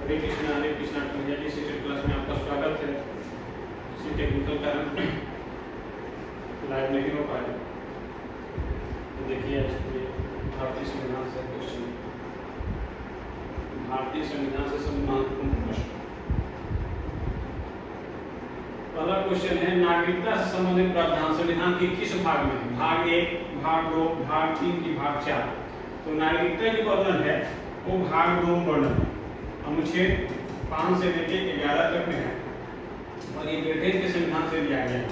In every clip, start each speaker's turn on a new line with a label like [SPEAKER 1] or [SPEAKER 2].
[SPEAKER 1] हरे Krishna Kanhaiya ji seated class में आपका स्वागत है। किसी टेक्निकल कारण लाइव नहीं हो पाए तो देखिए भारतीय संविधान से क्वेश्चन, भारतीय संविधान से सब महत्वपूर्ण प्रश्न। पहला क्वेश्चन है, नागरिकता से संबंधित प्रावधान संविधान के किस भाग में है? भाग 1, भाग 2, भाग 3 की भाग 4? तो नागरिकता जो वर्णन है वो भाग 2 वर्णन है। अनुच्छेद 5 से लेकर 11 तक में है और ये ब्रिटेन के संविधान से लिया गया है।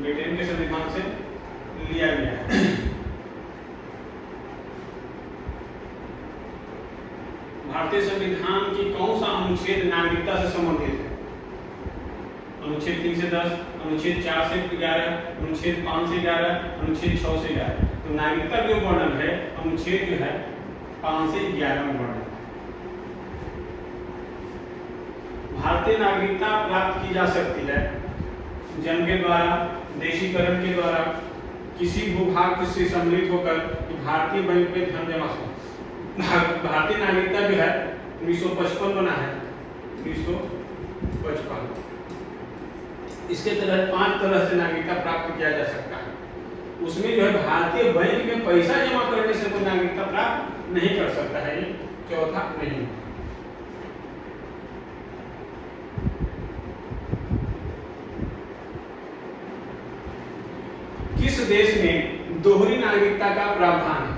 [SPEAKER 1] ब्रिटेन के संविधान से लिया गया है। भारतीय संविधान की कौन सा अनुच्छेद नागरिकता से संबंधित है? अनुच्छेद 3 से 10, अनुच्छेद 4 से 11, अनुच्छेद 5 से 11, अनुच्छेद 6 से 11। तो नागरिकता जो वर्णन है अनुच्छेद जो है 5 से 11 में वर्णन है। भारतीय नागरिकता प्राप्त की जा सकती है जन्म के द्वारा, देशीकरण के द्वारा, किसी भूभाग से सम्मिलित होकर, भारतीय बैंक में धन जमा से। भारतीय नागरिकता जो है 1955 बना है, 1955। इसके तहत 5 तरह से नागरिकता प्राप्त किया जा सकता है। उसमें जो है भारतीय बैंक में पैसा जमा करने से कोई नागरिकता प्राप्त नहीं कर सकता है, ये चौथा नहीं। किस देश में दोहरी नागरिकता का प्रावधान है?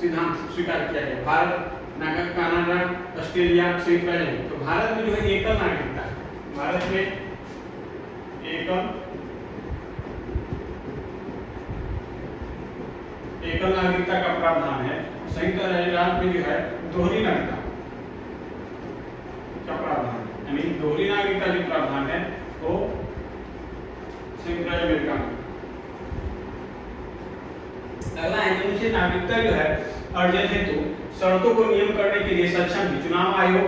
[SPEAKER 1] सिद्धांत स्वीकार किया गया? भारत, कनाडा, ऑस्ट्रेलिया, संयुक्त राज्य अमेरिका। तो भारत में जो है एकल नागरिकता है। भारत में एकल नागरिकता का प्रावधान है। संयुक्त राज्य में जो है दोहरी नागरिकता का प्रावधान है, यानी दोहरी नागरिकता जो प्रावधान है वो संयुक्त राज्य अमेरिका में। अगला है, मनुष्य नागरिकता जो है अर्जन हेतु शर्तों को नियम करने के लिए सक्षम है। चुनाव आयोग,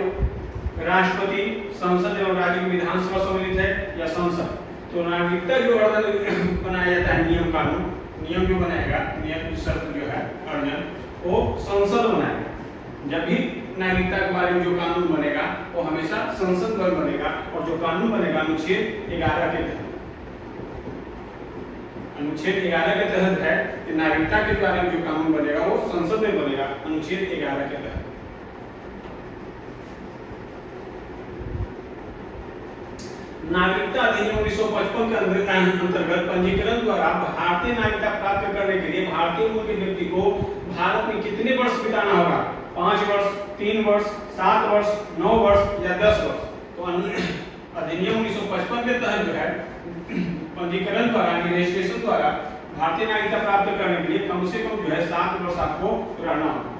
[SPEAKER 1] राष्ट्रपति, संसद एवं राज्य की विधानसभा सम्मिलित है या संसद? तो नागरिकता जो अर्जन बनाया जाता है, नियम कानून, नियम जो बनाएगा, नियम की शर्त जो है अर्जन, वो संसद बनाएगा। जब भी नागरिकता के बारे में जो कानून बनेगा वो हमेशा संसद द्वारा बनेगा और जो कानून बनेगा अनुच्छेद 11 के तहत। अनुच्छेद 11 के तहत है कि नागरिकता के बारे में जो कानून बनेगा वो संसद में बनेगा, अनुच्छेद 11 के तहत। नागरिकता अधिनियम 1955 के अंतर्गत पंजीकरण द्वारा भारतीय नागरिकता प्राप्त करने के लिए भारतीय मूल के व्यक्ति को भारत में कितने वर्ष बिताना होगा? 5 वर्ष, 3 वर्ष, 7 वर्ष, 9 वर्ष या 10 वर्ष? तो अधिनियम 1955 के तहत जो है पंजीकरण द्वारा, रजिस्ट्रेशन द्वारा भारतीय नागरिकता प्राप्त करने के लिए कम से कम जो है 7 वर्ष आपको रहना होगा।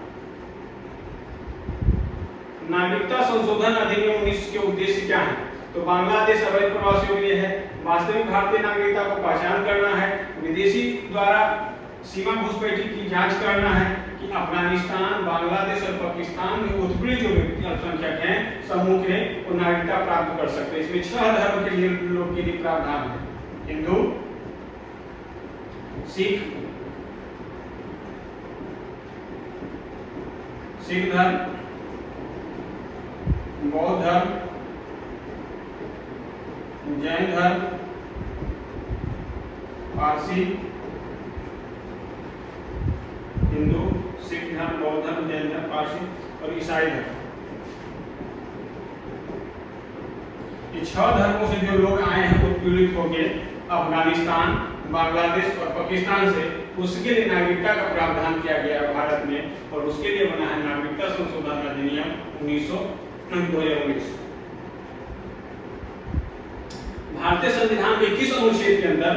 [SPEAKER 1] नागरिकता संशोधन अधिनियम 19 के उद्देश्य क्या है? तो बांग्लादेश अवैध प्रवासियों के लिए है, वास्तविक भारतीय नागरिकता को पहचान करना है, विदेशी द्वारा सीमा घुसपैठी की जांच करना है कि अफगानिस्तान, बांग्लादेश और पाकिस्तान में उत्पीड़ित जो व्यक्ति अल्पसंख्यक हैं, समूह के, वो नागरिकता प्राप्त कर सकते हैं। इसमें 6 धर्म के लिए लोग के लिए प्रावधान है: हिंदू, सिख धर्म, बौद्ध धर्म, जैन धर्म, पारसी, हिंदू, सिख धर्म, बौद्ध धर्म, जैन धर्म, पारसी और ईसाई धर्म। ये 6 धर्मों से जो लोग आए हैं उत्पीड़ित होकर अफगानिस्तान, बांग्लादेश और पाकिस्तान से, उसके लिए नागरिकता का प्रावधान किया गया है भारत में और उसके लिए बना है नागरिकता संशोधन अधिनियम 2019। भारतीय संविधान के किस अनुच्छेद के अंदर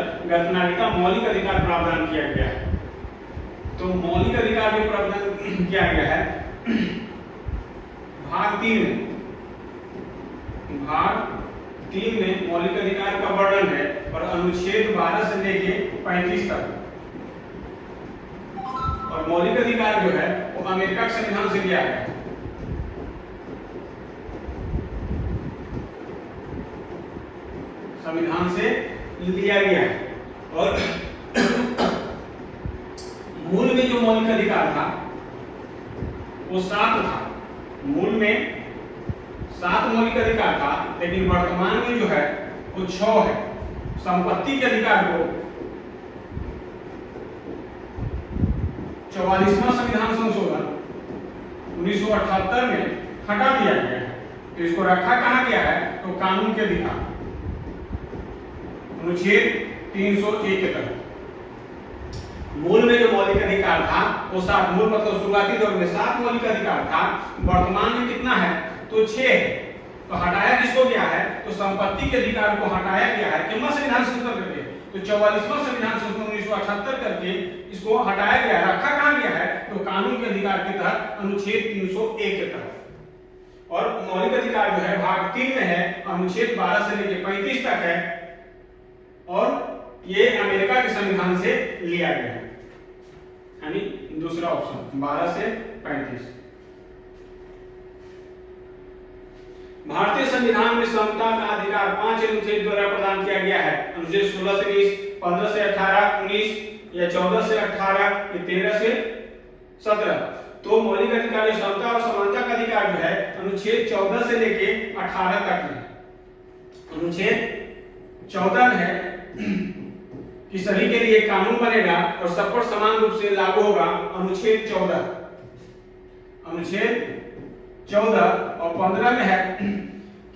[SPEAKER 1] नागरिकता मौलिक अधिकार प्रावधान किया गया है? तो मौलिक अधिकार जो प्रावधान किया गया है भाग 3 में, भाग 3 में मौलिक अधिकार का वर्णन है और अनुच्छेद 12 से लेके 35 तक। और मौलिक अधिकार जो है वो अमेरिका के संविधान से लिया गया है। संविधान से लिया गया है और मूल में जो मौलिक अधिकार था वो 7 था। मूल में 7 मौलिक अधिकार था, लेकिन वर्तमान में जो है वो 6 है। संपत्ति के अधिकार को 44वां संविधान संशोधन 1978 में हटा दिया गया है। तो इसको रखा कहाँ गया है? तो कानून के अधिकार अनुच्छेद 301 के तहत। मूल में जो मौलिक अधिकार था वो 7, मूल मतलब शुरुआती दौर में 7 मौलिक अधिकार था। वर्तमान में कितना है? तो 6 है। तो हटाया किसको गया है? तो संपत्ति के अधिकार को हटाया गया है कि संविधान संशोधन करके। तो 44वां संविधान संशोधन 1978 करके इसको हटाया गया है। रखा कहाँ गया है? तो कानून के अधिकार के तहत अनुच्छेद 301 के तहत। और मौलिक अधिकार जो है भाग 3 में है, अनुच्छेद 12 से लेकर 35 तक है, और ये अमेरिका के संविधान से लिया गया है, यानी दूसरा ऑप्शन 12 से 35। भारतीय संविधान में समता का अधिकार 5 अनुच्छेद द्वारा प्रदान किया गया है। अनुच्छेद 16 से 20, 15 से 18, 19 या 14 से 18 या 13 से 17। तो मौलिक अधिकार समता और समानता का अधिकार जो है अनुच्छेद 14 से लेके 18 तक है। अनुच्छेद 14 में है कि सभी के लिए कानून बनेगा और सब पर समान रूप से लागू होगा। अनुच्छेद 14 और 15 में है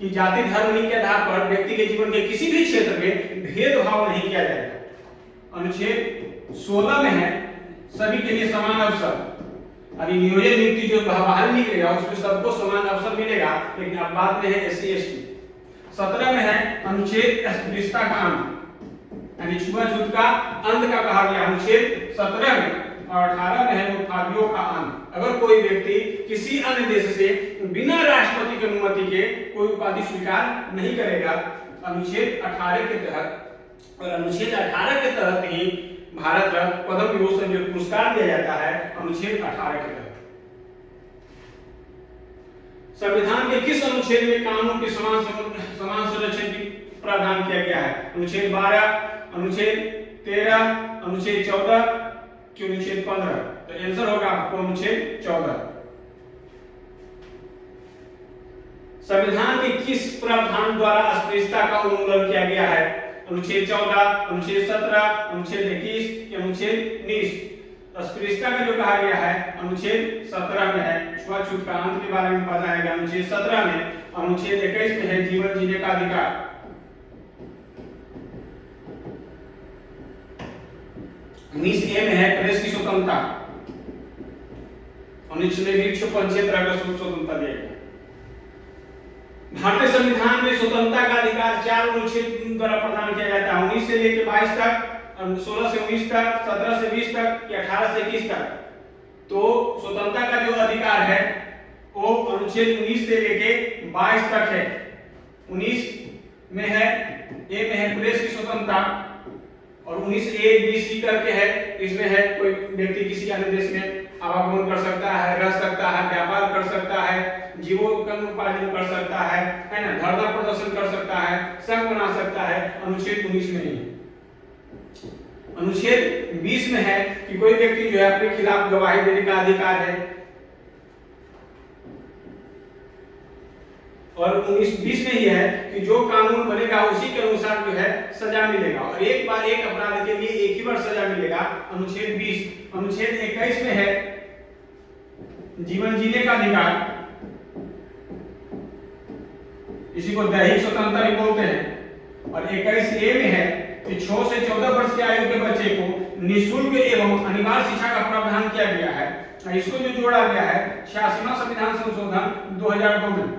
[SPEAKER 1] कि जाति धर्म लिंग के आधार पर व्यक्ति के जीवन के किसी भी क्षेत्र में भेदभाव नहीं किया जाएगा। अनुच्छेद 16 में है सभी के लिए समान अवसर, अभी नियोजन नियुक्ति जो बाहर निकलेगा उसमें सबको समान अवसर मिलेगा, लेकिन अब बात में है SC ST। 17 में है अनुच्छेद अस्पृश्यता का अंत, यानी छुआछूत का अंत का कहा गया अनुच्छेद 17 में। और 18 में है मुखाग्यों का अंत। अगर कोई व्यक्ति किसी अन्य देश से बिना राष्ट्रपति की अनुमति के कोई उपाधि स्वीकार नहीं करेगा, अनुच्छेद 18 के तहत। और अनुच्छेद 18 के तहत ही भारत रत्न, पद्म विभूषण जो पुरस्कार दिया जाता है अनुच्छेद 18 के तहत। संविधान के किस अनुच्छेद में कानून के समान संरक्षण की प्रावधान किया गया है? अनुच्छेद 12, अनुच्छेद 13, अनुच्छेद 14 कि अनुच्छेद 15? तो आंसर होगा आपको अनुच्छेद 14। संविधान के किस प्रावधान द्वारा अस्पृश्यता का उन्मूलन किया गया है? अनुच्छेद 14, अनुच्छेद 17, अनुच्छेद 21 या अनुच्छेद 19? अस्पृश्यता का जो कहा गया है अनुच्छेद 17 में है। छुआछूत का अंत के बारे में बताया अनुच्छेद 17 में। अनुच्छेद 21 में है जीवन जीने का अधिकार। ए में है प्रेस की स्वतंत्रता, 19 पंचेत्र का स्वतंत्रता दिया गया। भारतीय संविधान में स्वतंत्रता का अधिकार 4 अनुच्छेद द्वारा प्रदान किया जाता है, 19 से लेकर 22 तक, 16 से 19 तक, 17 से 20 तक या 18 से 21 तक। तो स्वतंत्रता का जो अधिकार है वो अनुच्छेद 19 से लेकर 22 तक है। 19 में है ए में है प्रेस की स्वतंत्रता, और 19A B C करके है, इसमें है कोई व्यक्ति किसी अन्य देश में आवागमन कर सकता है, रह सकता है, व्यापार कर सकता है, जीवोपार्जन कर सकता है ना, धरना प्रदर्शन कर सकता है, संघ बना सकता है। अनुच्छेद 19 में नहीं। अनुच्छेद 20 में है कि कोई व्यक्ति जो है अपने खिलाफ गवाही देने का अधिकार है, और 19-20 में ही है कि जो कानून बनेगा उसी के अनुसार जो है सजा मिलेगा, और एक बार एक अपराध के लिए एक ही बार सजा मिलेगा। अनुच्छेद 20। अनुच्छेद 21 में है जीवन जीने का अधिकार, इसी को दैहिक स्वतंत्रता भी बोलते हैं। और 21A में है कि 6 से 14 वर्ष की आयु के बच्चे को निःशुल्क एवं अनिवार्य शिक्षा का प्रावधान किया गया है। इसको जो जोड़ा गया है 86वां संविधान संशोधन 2002 में।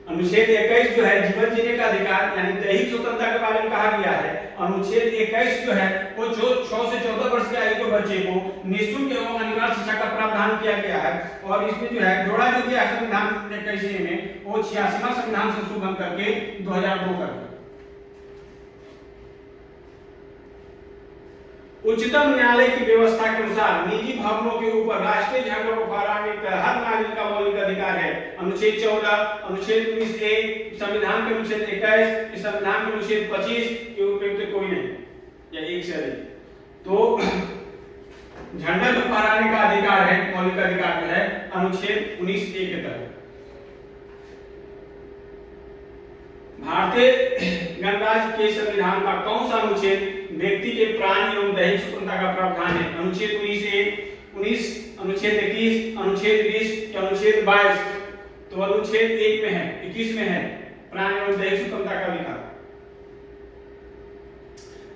[SPEAKER 1] अनुच्छेद 21 जो है जीवन जीने का अधिकार यानी दैहिक स्वतंत्रता के बारे में कहा गया है। अनुच्छेद 21 जो है वो जो 6 से 14 वर्ष की आयु के बच्चे को निःशुल्क एवं अनिवार्य शिक्षा का प्रावधान किया गया है। और इसमें जो है जोड़ा जो गया संविधान 21 में वो 86वां संविधान संशोधन करके 2002 करके। उच्चतम न्यायालय की व्यवस्था के अनुसार निजी भवनों के ऊपर राष्ट्रीय झंडे को फहराने का हर नागरिक का मौलिक अधिकार है। अनुच्छेद 14, अनुच्छेद 19A, संविधान के अनुच्छेद 21, संविधान के अनुच्छेद 25 के उपयुक्त कोई नहीं या एक से अधिक। तो झंडा जो फहराने का अधिकार है, मौलिक अधिकार जो है अनुच्छेद 19A के तहत। भारतीय गणराज्य के संविधान का कौन सा अनुच्छेद व्यक्ति के प्राण एवं दैहिक स्वतंत्रता का प्रावधान है? अनुच्छेद 19A, 19, अनुच्छेद 21, अनुच्छेद 20 या अनुच्छेद 22? तो अनुच्छेद 1 में है, 21 में है, प्राण एवं दैहिक स्वतंत्रता का अधिकार।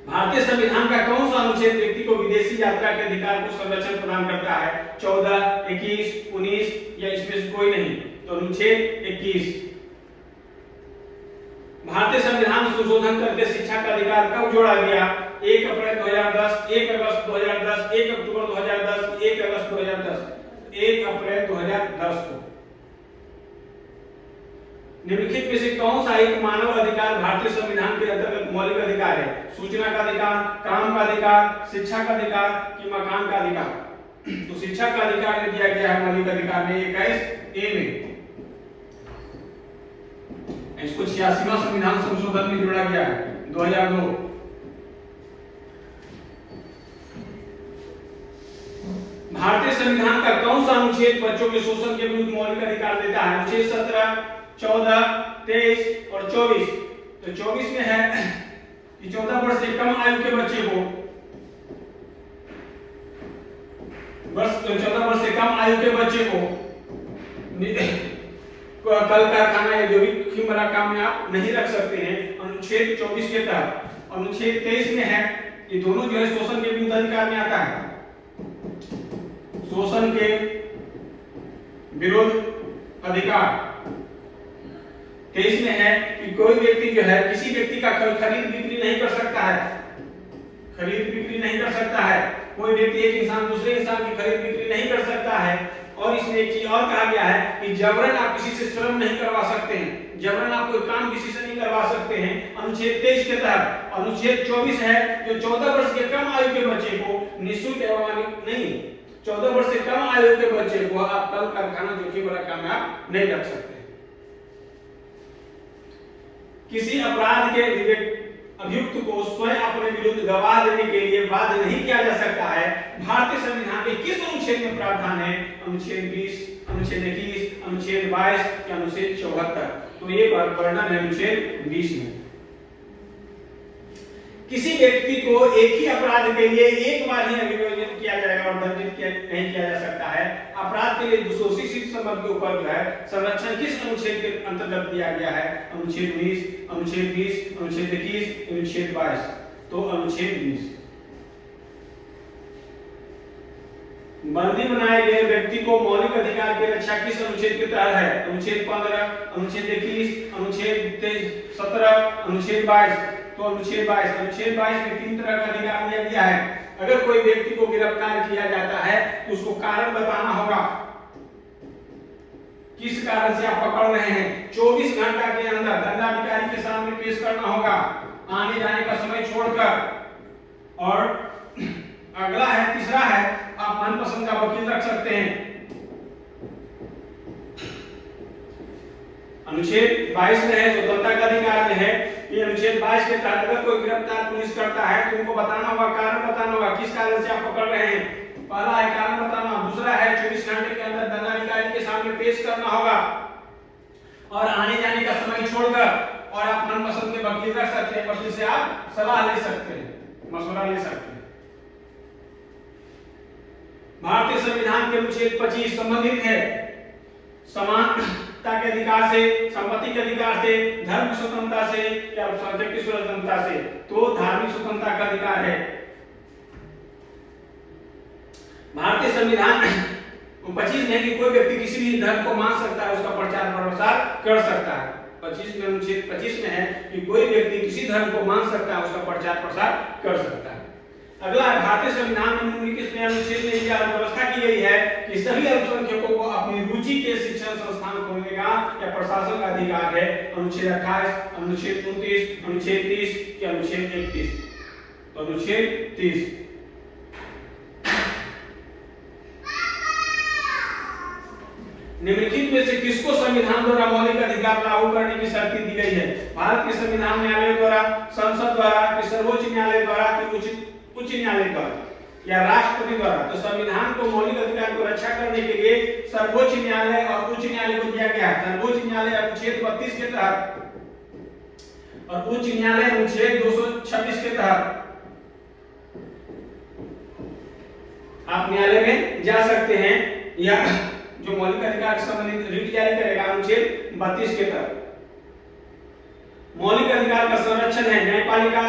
[SPEAKER 1] भारतीय संविधान का कौन सा अनुच्छेद व्यक्ति को विदेशी यात्रा के अधिकार को संरक्षण प्रदान करता है? 14, 21, 19 या इसमें से कोई नहीं? तो अनुच्छेद 21। भारतीय संविधान संशोधन करके शिक्षा का अधिकार कब जोड़ा गया? 1 अप्रैल 2010, 1 अगस्त 2010, 1 अक्टूबर 2010, 1 अगस्त 2010, 1 अप्रैल 2010 को। निम्नलिखित में से कौन सा एक मानव अधिकार भारतीय संविधान के अंतर्गत मौलिक अधिकार है? सूचना का अधिकार, काम का अधिकार, शिक्षा का अधिकार कि मकान का अधिकार? तो शिक्षा का अधिकार में दिया गया है मौलिक अधिकार में 21A में। इसको 86वां संविधान संशोधन में जोड़ा गया है 2002। भारतीय संविधान का कौन सा अनुच्छेद बच्चों के शोषण के विरुद्ध मौलिक अधिकार देता है? अनुच्छेद 17, 14, 23 और 24। तो 24 में है कि 14 वर्ष से कम आयु के बच्चे को 14 वर्ष से कम आयु के बच्चे को कल कारखाना या जो भी खिमरा काम में आप नहीं रख सकते हैं, अनुच्छेद 24 के तहत। अनुच्छेद 23 में है कि दोनों जो है शोषण के विरुद्ध अधिकार में आता है, शोषण के विरुद्ध अधिकार। 23 में है कि कोई व्यक्ति जो है किसी व्यक्ति का खरीद बिक्री नहीं कर सकता है, खरीद बिक्री नहीं कर सकता है। कोई व्यक्ति एक इंसान दूसरे इंसान की खरीद बिक्री नहीं कर सकता है। और इसमें एक चीज और कहा गया है कि जबरन आप किसी से श्रम नहीं करवा सकते हैं, जबरन आप कोई काम किसी से नहीं करवा सकते हैं, अनुच्छेद 23 के तहत। अनुच्छेद 24 है जो 14 वर्ष के कम आयु के बच्चे को निःशुल्क एवं नहीं, 14 वर्ष से कम आयु के बच्चे को आप कल कारखाना जोखिम वाला काम में आप नहीं रख सकते। किसी अपराध के अभियुक्त को स्वयं अपने विरुद्ध गवाह देने के लिए बाध्य नहीं किया जा सकता है। भारतीय संविधान के किस अनुच्छेद में प्रावधान है? अनुच्छेद 20, अनुच्छेद 21, अनुच्छेद 22 या अनुच्छेद 74? तो ये वर्णन है अनुच्छेद 20 में। किसी व्यक्ति को एक ही अपराध के लिए एक बार ही अभियोजित किया जाएगा और दंडित नहीं किया जा सकता है। अपराध के लिए दोषी सिद्ध संबंध के ऊपर जो है संरक्षण किस अनुच्छेद के अंतर्गत दिया गया है? अनुच्छेद 19, अनुच्छेद 20, अनुच्छेद 21, अनुच्छेद 22? तो अनुच्छेद 20। बंदी बनाए गए व्यक्ति को मौलिक अधिकार की रक्षा किस अनुच्छेद के तहत है? अनुच्छेद 15, अनुच्छेद 21, अनुच्छेद 17, अनुच्छेद 22? तो अनुच्छेद 22। अनुच्छेद 22 में 3 तरह का अधिकार दिया गया है। अगर कोई व्यक्ति को गिरफ्तार किया जाता है तो उसको कारण बताना होगा, किस कारण से आप पकड़ रहे हैं। 24 घंटा के अंदर दंडाधिकारी के सामने पेश करना होगा, आने जाने का समय छोड़कर। और अगला है, तीसरा है, आप मनपसंद का वकील रख सकते हैं। अनुच्छेद 22 में है, स्वतंत्रता का अधिकार में है कि अनुच्छेद 22 के तहत अगर कोई गिरफ्तार पुलिस करता है तो उनको बताना होगा, कारण बताना होगा, किस कारण से आप पकड़ रहे हैं। पहला है कारण बताना, दूसरा है 24 घंटे के अंदर दंडाधिकारी के सामने पेश करना होगा और आने जाने का समय छोड़कर। और आप मनपसंद के वकील रख सकते हैं, वकील से आप सलाह ले सकते हैं, मशवरा ले सकते हैं। भारतीय संविधान के अनुच्छेद 25 संबंधित है समानता के अधिकार से, संपत्ति के अधिकार से, धर्म स्वतंत्रता से या व्यक्ति स्वतंत्रता से। तो धार्मिक स्वतंत्रता का अधिकार है। भारतीय संविधान 25 में कि कोई व्यक्ति किसी भी धर्म को मान सकता है, उसका प्रचार प्रसार कर सकता है। 25 में, अनुच्छेद 25 में है कि कोई व्यक्ति किसी धर्म को मान सकता है, उसका प्रचार प्रसार कर सकता है। अगला है, भारतीय संविधान में निम्नलिखित अनुच्छेद में यह व्यवस्था की गई है कि सभी अल्पसंख्यकों को अपनी रुचि के शिक्षण संस्थान खोलने का या प्रशासन का अधिकार है। अनुच्छेद 28, अनुच्छेद 29, अनुच्छेद 30 या अनुच्छेद 31? तो अनुच्छेद 30। निम्नलिखित में से किसको संविधान द्वारा मौलिक अधिकार लागू करने की शक्ति दी गई है? भारत के संविधान न्यायालय द्वारा, संसद द्वारा, सर्वोच्च न्यायालय द्वारा कि उच्च न्यायालय द्वारा? या राष्ट्रपति द्वारा। तो संविधान को मौलिक अधिकार को रक्षा करने के लिए सर्वोच्च न्यायालय और उच्च न्यायालय को दिया गया है। सर्वोच्च न्यायालय अनुच्छेद 32 के तहत और उच्च न्यायालय अनुच्छेद 226 के तहत आप न्यायालय में जा सकते हैं, या जो मौलिक अधिकार से संबंधित रिट जारी करेगा अनुच्छेद 32 के तहत। मौलिक अधिकार का संरक्षण है न्यायपालिका,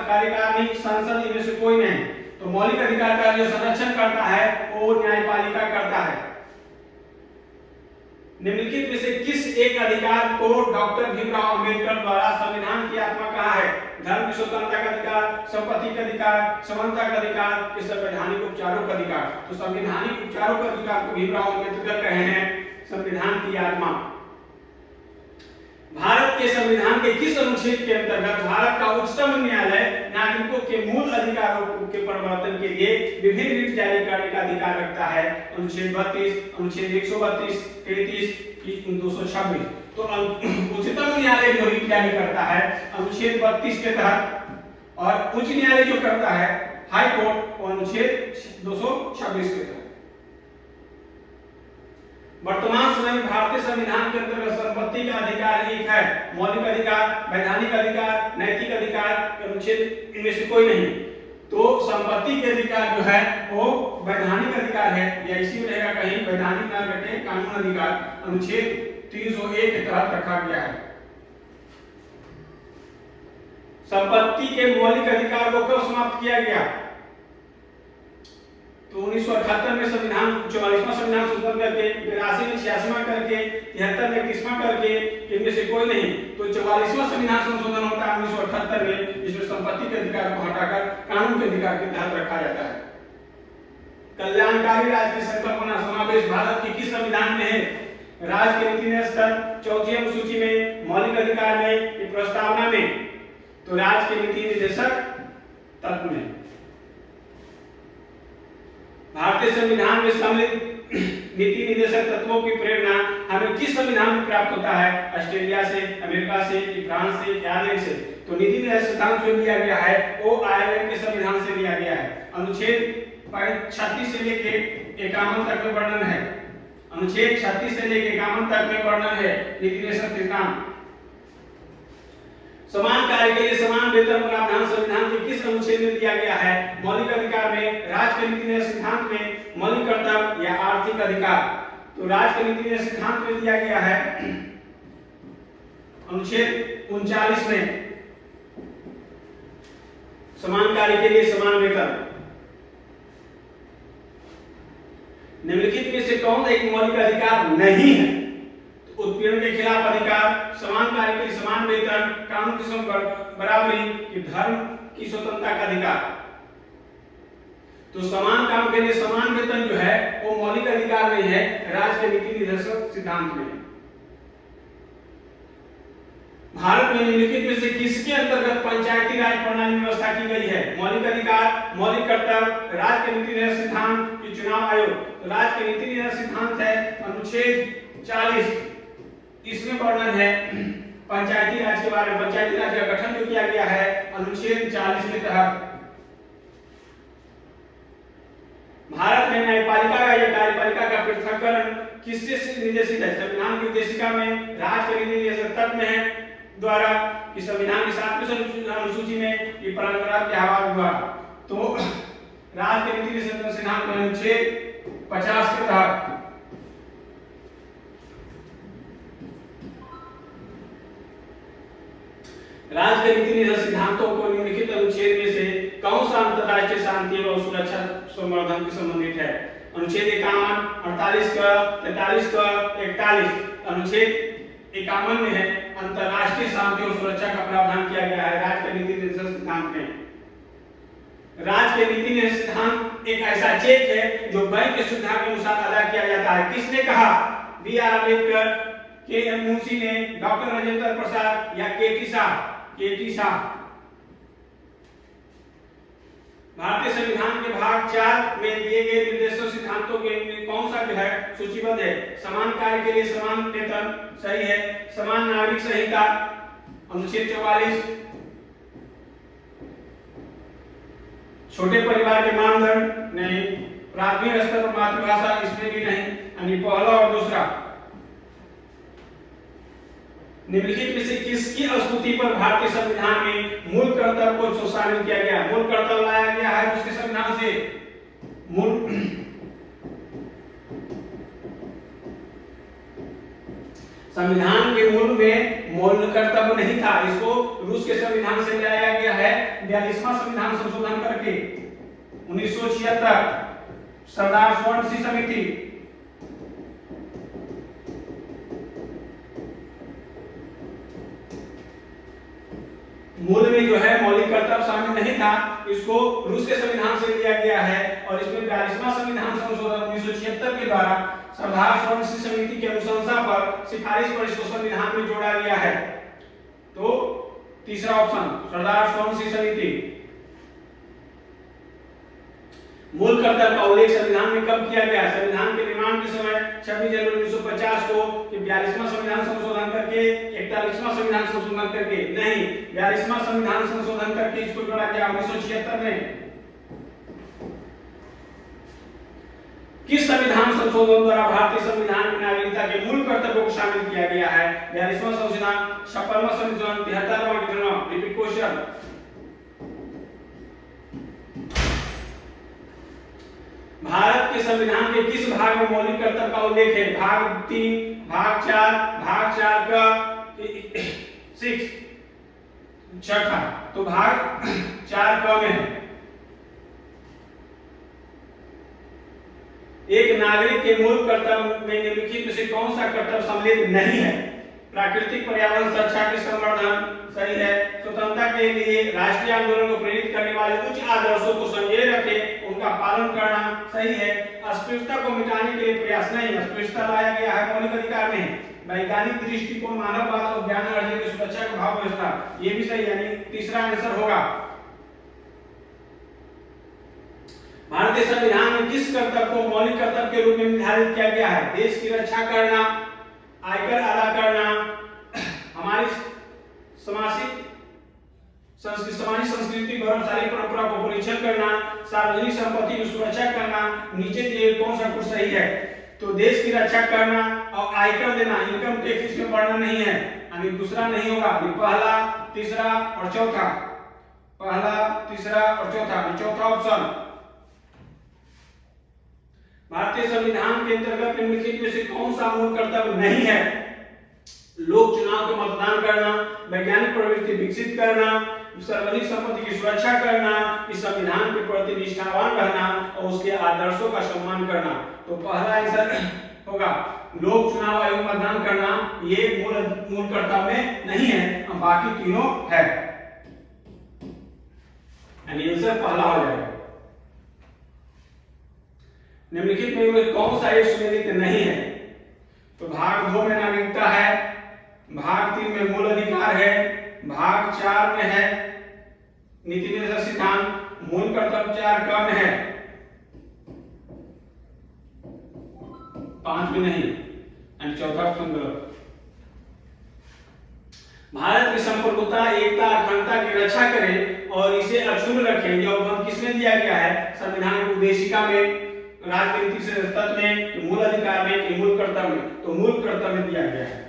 [SPEAKER 1] कार्यकारिणी, संसद, इनमें से कोई नहीं। तो मौलिक अधिकार का जो संरक्षण करता है वो न्यायपालिका करता है। निम्नलिखित में से किस एक अधिकार को डॉक्टर भीमराव अंबेडकर द्वारा संविधान की आत्मा कहा है? धर्म की स्वतंत्रता का अधिकार, संपत्ति का अधिकार, समानता का अधिकार, संवैधानिक उपचारों का अधिकार। तो संवैधानिक उपचारों का अधिकार को भीमराव अंबेडकर कहे हैं संविधान की आत्मा। भारत के संविधान के किस अनुच्छेद के अंतर्गत भारत का उच्चतम न्यायालय नागरिकों के मूल अधिकारों के परिवर्तन के लिए विभिन्न रिट जारी करने का अधिकार रखता है? अनुच्छेद 32, अनुच्छेद 132, 33, 226। तो उच्चतम न्यायालय जो रिट जारी करता है अनुच्छेद 32 के तहत, और उच्च न्यायालय जो करता है हाई कोर्ट वो अनुच्छेद 226 के तहत। वर्तमान समय में भारतीय संविधान के अंतर्गत संपत्ति का अधिकार एक है। मौलिक अधिकार, वैधानिक अधिकार, नैतिक अधिकार के अनुच्छेद इनमें से कोई नहीं। तो संपत्ति के अधिकार जो है वो वैधानिक अधिकार है, या इसी में रहेगा कहीं वैधानिक ना रखे कानून अधिकार, अनुच्छेद 301 के तहत रखा गया है। संपत्ति के मौलिक अधिकार को कब समाप्त किया गया? तो 1978 में संविधान 44वां संविधान संशोधन करके, 82 में 86वां करके, 73 में 31वां करके, इनमें से कोई नहीं। तो 44वां संविधान संशोधन होता है 1978 में, जिसमें संपत्ति के अधिकार को हटाकर कानून के अधिकार के तहत रखा जाता है। कल्याणकारी राज्य की संकल्पना समावेश भारत के किस संविधान में है? राज्य के नीति स्तर 4वीं अनुसूची में, मौलिक अधिकार में, प्रस्तावना में। तो राज्य के नीति निर्देशक तत्व में। भारतीय संविधान में सम्मिलित नीति निर्देशक तत्वों की प्रेरणा हमें किस संविधान में प्राप्त होता है? ऑस्ट्रेलिया से, अमेरिका से, फ्रांस से, आयरलैंड से। तो नीति निर्देशक सिद्धांत जो लिया गया है वो आयरलैंड के संविधान से लिया गया है। अनुच्छेद 36 से लेके 51 तक में वर्णन है। अनुच्छेद 36 से लेके 51 तक में वर्णन है नीति निर्देशक सिद्धांत। समान कार्य के लिए समान वेतन प्रावधान संविधान के किस अनुच्छेद में दिया गया है? मौलिक अधिकार में, राज्य के नीति निर्देशक सिद्धांत में, मौलिक कर्तव्य या आर्थिक अधिकार। तो राज्य के नीति निर्देशक सिद्धांत में दिया गया है अनुच्छेद 39 में, समान कार्य के लिए समान वेतन। निम्नलिखित में से कौन एक मौलिक अधिकार नहीं है? उत्पीड़न के खिलाफ अधिकार, समान कार्य के लिए समान वेतन, कानून की बराबरी, धर्म की स्वतंत्रता का अधिकार। तो समान काम के लिए समान वेतन जो है वो मौलिक अधिकार नहीं है, राज्य के नीति निर्देशक सिद्धांत में। भारत में निम्नलिखित में से किसके अंतर्गत पंचायती राज प्रणाली व्यवस्था की गई है? मौलिक अधिकार, मौलिक कर्तव्य, राज्य के नीति निर्देशक सिद्धांत, चुनाव आयोग। तो राज्य के नीति निर्देशक सिद्धांत है अनुच्छेद 40, इसमें वर्णन है पंचायती राज के बारे में। पंचायती राज का गठन जो किया गया है अनुच्छेद 40 के तहत। भारत में न्यायपालिका या कार्यपालिका का पृथक्करण किससे निर्देशित है? संविधान की उद्देशिका में, राज्य के नीति निर्देशक तत्व में है द्वारा, कि संविधान की 7वीं अनुसूची में, कि परंपरा के आवाज द्वारा। तो राज्य के नीति निर्देशक सिद्धांत में अनुच्छेद 50 के तहत। राज्य के नीति निर्देशक सिद्धांतों को निम्नलिखित अनुच्छेद में से कौन सा अंतरराष्ट्रीय शांति और सुरक्षा संवर्धन से संबंधित है? अनुच्छेद 51, 48 का, 43 का, 41। अनुच्छेद 51 में है अंतरराष्ट्रीय शांति और सुरक्षा का प्रावधान किया गया है राज्य के नीति निर्देशक सिद्धांत में। राज्य के नीति निर्देशक सिद्धांत एक ऐसा चेक है जो बैंक की सुविधा के अनुसार अदा किया जाता है। किसने कहा? B.R. अम्बेडकर, के.एम. मुंशी ने, डॉक्टर राजेंद्र प्रसाद या के.टी. शाह। भारतीय संविधान के भाग 4 में दिए गए निर्देशक सिद्धांतों के कौन सा जो है सूचीबद्ध है? समान कार्य के लिए समान वेतन, सही है। समान नागरिक संहिता, अनुच्छेद 44। छोटे परिवार के मानदंड नहीं, प्राथमिक स्तर पर मातृभाषा इसमें भी नहीं, यानी पहला और दूसरा। निम्नलिखित में से किसकी स्तुति पर भारतीय संविधान में मूल कर्तव्य को शामिल किया गया? मूल कर्तव्य लाया गया है उसके संविधान से। मूल संविधान के मूल में मूल कर्तव्य नहीं था, इसको रूस के संविधान से लाया गया है 42वां संविधान संशोधन करके 1976 सरदार स्वर्ण सिंह समिति। मूल में जो है मौलिक कर्तव्य शामिल नहीं था, इसको रूस के संविधान से लिया गया है और इसमें 42वां संविधान संशोधन 1976 के द्वारा सरदार स्वर्ण सिंह समिति की अनुशंसा पर सिफारिश पर इसको संविधान में जोड़ा गया है। तो तीसरा ऑप्शन सरदार स्वर्ण सिंह समिति। मूल कर्तव्य का उल्लेख संविधान में कब किया गया? संविधान के निर्माण के समय 26 जनवरी 1950 को 42वां संविधान संशोधन करके 41वां संविधान संशोधन करके नहीं, 42वां संविधान संशोधन करके इसको जोड़ा गया 1976 में। किस संविधान संशोधन द्वारा भारतीय संविधान में नागरिकता के मूल कर्तव्यों को शामिल किया गया है? 42वां संशोधन, 56वां संशोधन, 73वां संशोधन? Repeat question. भारत के संविधान के किस भाग में मौलिक कर्तव्य का उल्लेख है? भाग 3, भाग 4, भाग 4 का 6 छठा, तो भाग 4 क में है। एक नागरिक के मूल कर्तव्य में निम्नलिखित में से कौन सा कर्तव्य सम्मिलित नहीं है? प्राकृतिक पर्यावरण सुरक्षा के संवर्धन, सही है। स्वतंत्रता के लिए राष्ट्रीय आंदोलन को प्रेरित करने वाले उच्च आदर्शों को संजोए रखे उनका पालन करना, सही है। अस्पृश्यता को मिटाने के लिए प्रयास नहीं, अस्पृश्यता लाया गया है मौलिक अधिकार में। वैज्ञानिक दृष्टिकोण, मानववाद और ज्ञान अर्जन की सुरक्षा का भाव व्यवस्था, ये भी सही, यानी तीसरा आंसर होगा। भारतीय संविधान में किस कर्तव्य को मौलिक कर्तव्य के रूप में निर्धारित किया गया है? देश की रक्षा करना, आयकर अदा करना, हमारी सामाजिक संस्कृति गौरवशाली परंपरा को परीक्षण करना, सार्वजनिक संपत्ति की सुरक्षा करना, नीचे दिए कौन सा कुछ सही है? तो देश की रक्षा करना और आयकर देना, इनकम टैक्स इसमें बढ़ना नहीं है, यानी दूसरा नहीं होगा। पहला, तीसरा और चौथा, पहला, तीसरा और चौथा, चौथा ऑप्शन। भारतीय संविधान के अंतर्गत निम्नलिखित में से कौन सा मूल कर्तव्य नहीं है? लोक चुनाव को मतदान करना, वैज्ञानिक प्रवृत्ति विकसित करना, सार्वजनिक संपत्ति की सुरक्षा करना, इस संविधान के प्रति निष्ठावान रहना और उसके आदर्शों का सम्मान करना। तो पहला आंसर होगा लोक चुनाव आयोग मतदान करना, ये मूल कर्तव्य में नहीं है, बाकी तीनों है, आंसर पहला हो जाएगा। निम्नलिखित में कौन सा एक सुनिश्चित नहीं है? तो भाग 2 में नागरिकता है, भाग 3 में मूल अधिकार है, भाग 4 में है नीति निर्देशक सिद्धांत, मूल कर्तव्य 4 क में है, 5 में नहीं, यानी चौथा ऑप्शन गलत। भारत की संप्रभुता, एकता, अखंडता की रक्षा करें और इसे अक्षुण्ण रखें, यह उपबंध किसमें दिया गया है? संविधान की उद्देशिका में, राजनीतिक से तत्व में, मूल अधिकार में, मूल कर्तव्य में? तो मूल कर्तव्य में दिया गया है।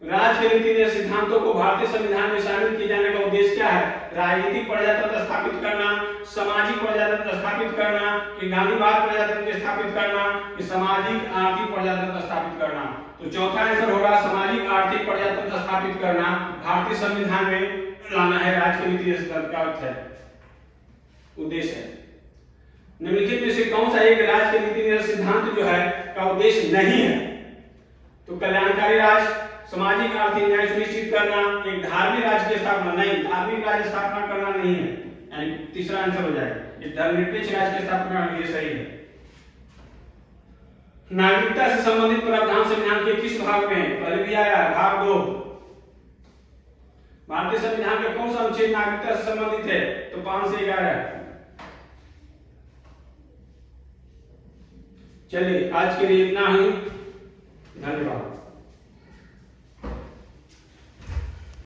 [SPEAKER 1] राज्य के नीति सिद्धांतों को भारतीय संविधान में शामिल किए जाने का उद्देश्य क्या है? राजनीतिक प्रजातंत्र स्थापित करना, सामाजिक प्रजातंत्र स्थापित करना, कि गांधीवाद प्रजातंत्र स्थापित करना, कि सामाजिक आर्थिक प्रजातंत्र स्थापित करना? तो चौथा आंसर होगा सामाजिक आर्थिक प्रजातंत्र स्थापित करना भारतीय संविधान में लाना है, राज्य के नीति सिद्धांत का अर्थ है, उद्देश्य है। निम्नलिखित में से कौन सा एक राज्य के नीति सिद्धांत जो है का उद्देश्य नहीं है? तो कल्याणकारी राज्य, सामाजिक आर्थिक न्याय सुनिश्चित करना, एक धार्मिक राज्य की स्थापना नहीं, धार्मिक राज्य स्थापना करना नहीं है, यानी तीसरा आंसर हो जाएगा। एक धर्मनिरपेक्ष राज्य की स्थापना करना, ये सही है। नागरिकता से संबंधित प्रावधान संविधान के किस भाग में है? पहले भी आया भाग 2। भारतीय संविधान का कौन सा अनुच्छेद नागरिकता से संबंधित है? तो 5 से 11। चलिए आज के लिए इतना ही, धन्यवाद।